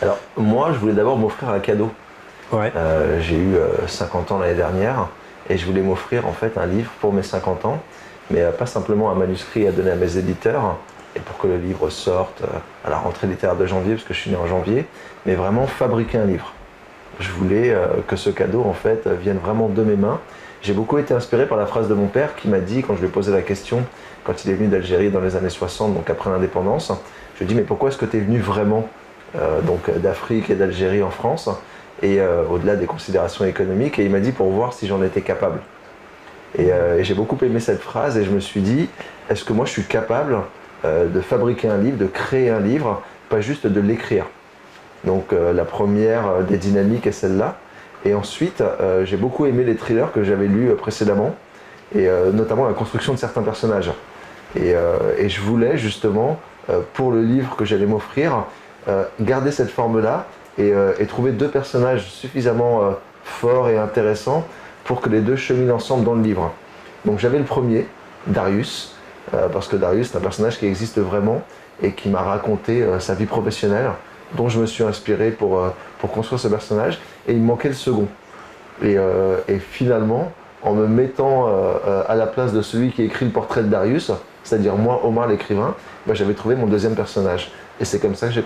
Alors, moi, je voulais d'abord m'offrir un cadeau. Ouais. J'ai eu 50 ans l'année dernière et je voulais m'offrir en fait un livre pour mes 50 ans, mais pas simplement un manuscrit à donner à mes éditeurs et pour que le livre sorte à la rentrée littéraire de janvier, parce que je suis né en janvier, mais vraiment fabriquer un livre. Je voulais que ce cadeau en fait vienne vraiment de mes mains. J'ai beaucoup été inspiré par la phrase de mon père qui m'a dit, quand je lui ai posé la question, quand il est venu d'Algérie dans les années 60, donc après l'indépendance, je lui ai dit mais pourquoi est-ce que tu es venu vraiment donc d'Afrique et d'Algérie en France et au-delà des considérations économiques, et il m'a dit pour voir si j'en étais capable. Et j'ai beaucoup aimé cette phrase et je me suis dit, est-ce que moi je suis capable de fabriquer un livre, de créer un livre, pas juste de l'écrire. Donc la première des dynamiques est celle-là. Et ensuite, j'ai beaucoup aimé les thrillers que j'avais lus précédemment, et notamment la construction de certains personnages. Et je voulais justement, pour le livre que j'allais m'offrir, garder cette forme-là et trouver deux personnages suffisamment forts et intéressants pour que les deux cheminent ensemble dans le livre. Donc j'avais le premier, Darius, parce que Darius c'est un personnage qui existe vraiment et qui m'a raconté sa vie professionnelle, dont je me suis inspiré pour construire ce personnage, et il me manquait le second. Et finalement, en me mettant à la place de celui qui écrit le portrait de Darius, c'est-à-dire moi, Omar l'écrivain, bah, j'avais trouvé mon deuxième personnage. Et c'est comme ça que j'ai